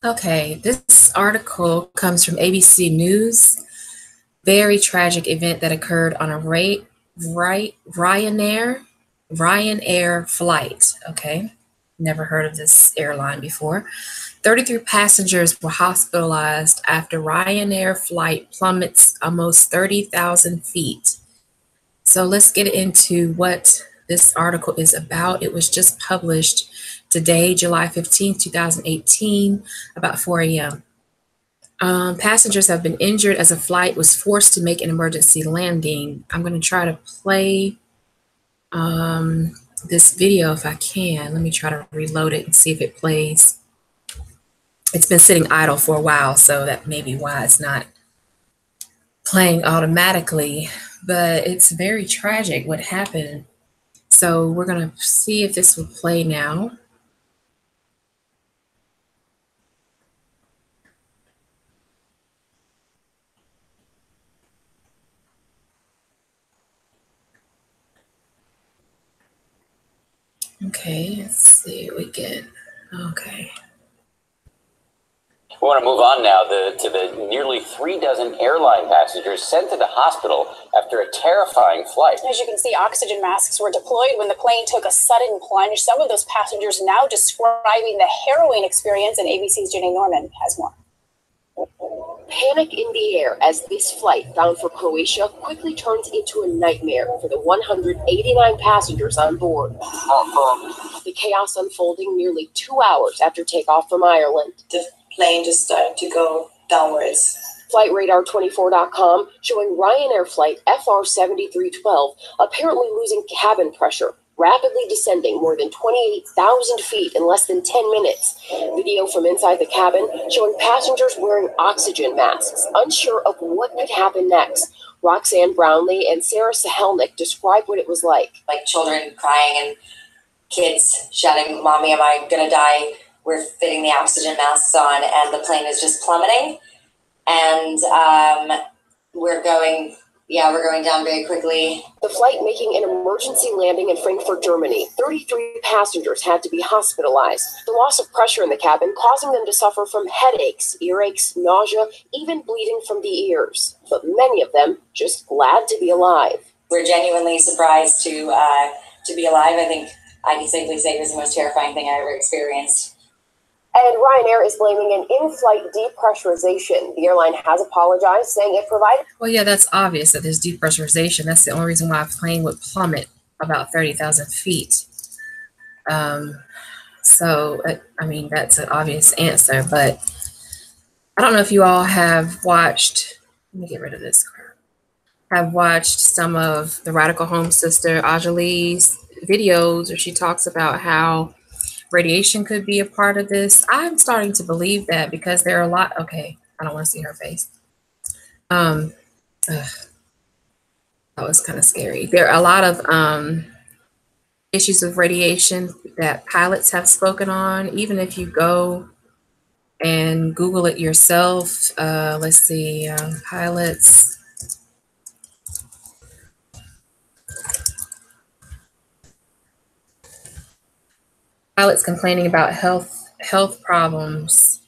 Okay, this article comes from ABC News. Very tragic event that occurred on a Ryanair flight. Okay, never heard of this airline before. 33 passengers were hospitalized after Ryanair flight plummets almost 30,000 feet. So let's get into what this article is about. It was just published today, July 15th, 2018, about 4 a.m. Passengers have been injured as a flight was forced to make an emergency landing. I'm going to try to play this video if I can. Let me try to reload it and see if it plays. It's been sitting idle for a while, so that may be why it's not playing automatically, but it's very tragic what happened. So we're going to see if this will play now. Okay, let's see what we get. Okay. We want to move on now to the nearly 3 dozen airline passengers sent to the hospital after a terrifying flight. As you can see, oxygen masks were deployed when the plane took a sudden plunge. Some of those passengers now describing the harrowing experience, and ABC's Jenny Norman has more. Panic in the air as this flight bound for Croatia quickly turns into a nightmare for the 189 passengers on board. The chaos unfolding nearly 2 hours after takeoff from Ireland. The plane just started to go downwards. FlightRadar24.com showing Ryanair flight FR7312 apparently losing cabin pressure, rapidly descending more than 28,000 feet in less than 10 minutes. Video from inside the cabin showing passengers wearing oxygen masks, unsure of what could happen next. Roxanne Brownlee and Sarah Sahelnick describe what it was like. Like children crying and kids shouting, "Mommy, am I gonna die?" We're fitting the oxygen masks on and the plane is just plummeting. And we're going down very quickly. The flight making an emergency landing in Frankfurt, Germany. 33 passengers had to be hospitalized. The loss of pressure in the cabin causing them to suffer from headaches, earaches, nausea, even bleeding from the ears. But many of them just glad to be alive. We're genuinely surprised to be alive. I think I can safely say it was the most terrifying thing I ever experienced. And Ryanair is blaming an in-flight depressurization. The airline has apologized, saying it provided... Well, yeah, that's obvious that there's depressurization. That's the only reason why a plane would plummet about 30,000 feet. So, I mean, that's an obvious answer. But I don't know if you all have watched... Let me get rid of this crap. Have watched some of the Radical Home sister Ajali's videos where she talks about how radiation could be a part of this. I'm starting to believe that because there are a lot. Okay, I don't want to see her face. That was kind of scary. There are a lot of issues with radiation that pilots have spoken on. Even if you go and Google it yourself, let's see, pilots. Pilots complaining about health problems,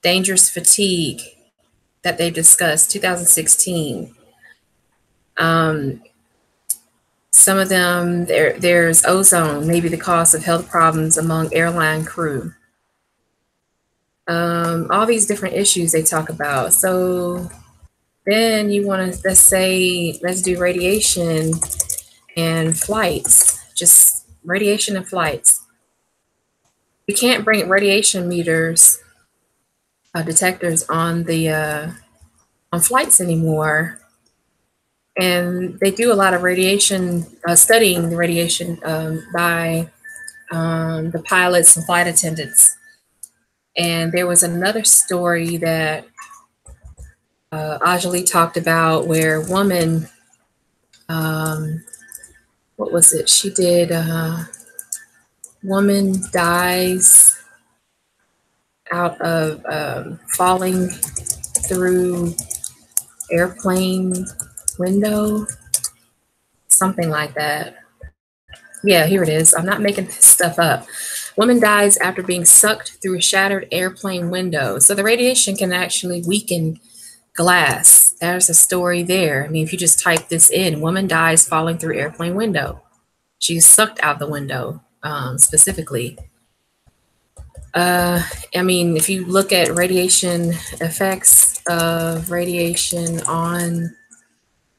dangerous fatigue that they've discussed, 2016. Some of them, there's ozone, maybe the cause of health problems among airline crew. All these different issues they talk about. So then you want to, let's do radiation and flights, just radiation and flights. We can't bring radiation meters, detectors on the on flights anymore, and they do a lot of radiation studying the radiation by the pilots and flight attendants. And there was another story that Ajali talked about where a woman, what was it? She did. Woman dies out of falling through airplane window, something like that. Yeah, here it is. I'm not making this stuff up. Woman dies after being sucked through a shattered airplane window. So the radiation can actually weaken glass. There's a story there. I mean, if you just type this in, woman dies falling through airplane window. She's sucked out the window, specifically. I mean, if you look at radiation effects of radiation on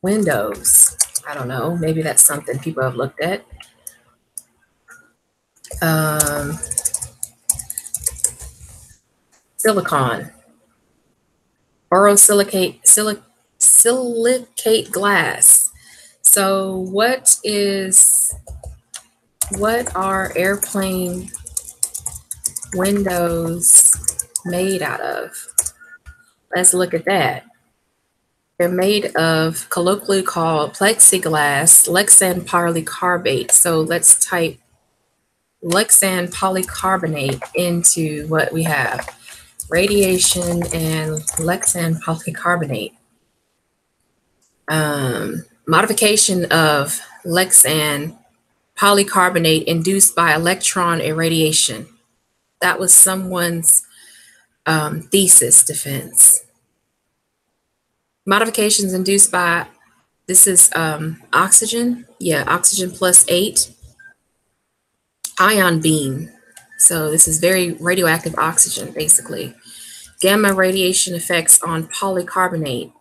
windows, I don't know, maybe that's something people have looked at. Silicon, borosilicate, silicate glass. So what are airplane windows made out of? Let's look at that. They're made of colloquially called plexiglass, Lexan polycarbonate. So let's type Lexan polycarbonate into what we have. Radiation and Lexan polycarbonate. Modification of Lexan polycarbonate induced by electron irradiation. That was someone's thesis defense. Modifications induced by, this is oxygen. Yeah, oxygen plus 8 ion beam. So this is very radioactive oxygen, basically. Gamma radiation effects on polycarbonate.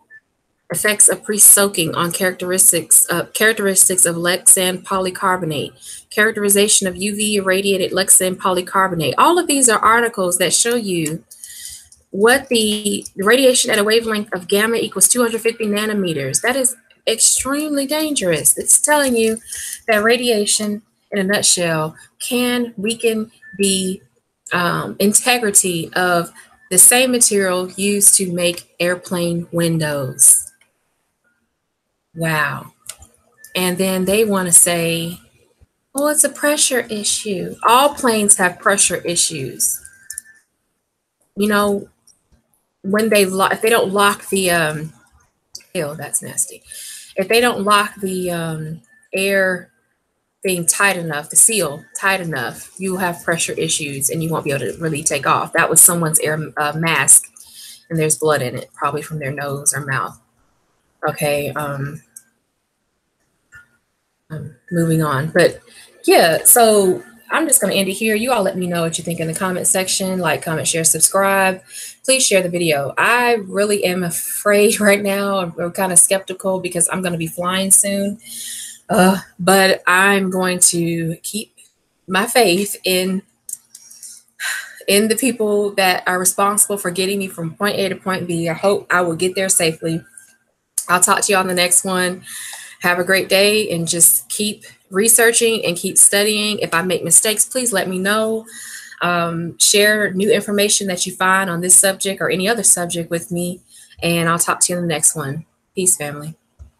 Effects of pre-soaking on characteristics of Lexan polycarbonate. Characterization of UV irradiated Lexan polycarbonate. All of these are articles that show you what the radiation at a wavelength of gamma equals 250 nanometers. That is extremely dangerous. It's telling you that radiation, in a nutshell, can weaken the integrity of the same material used to make airplane windows. Wow. And then they want to say, oh, it's a pressure issue. All planes have pressure issues. You know, when if they don't lock the ew, that's nasty. If they don't lock the air thing tight enough, the seal tight enough, you have pressure issues and you won't be able to really take off. That was someone's air mask, and there's blood in it, probably from their nose or mouth. Okay, moving on. But yeah, so I'm just going to end it here. You all let me know what you think in the comment section. Like, comment, share, subscribe. Please share the video. I really am afraid right now. I'm kind of skeptical because I'm going to be flying soon. But I'm going to keep my faith in the people that are responsible for getting me from point A to point B. I hope I will get there safely. I'll talk to you on the next one. Have a great day and just keep researching and keep studying. If I make mistakes, please let me know. Share new information that you find on this subject or any other subject with me, and I'll talk to you in the next one. Peace, family.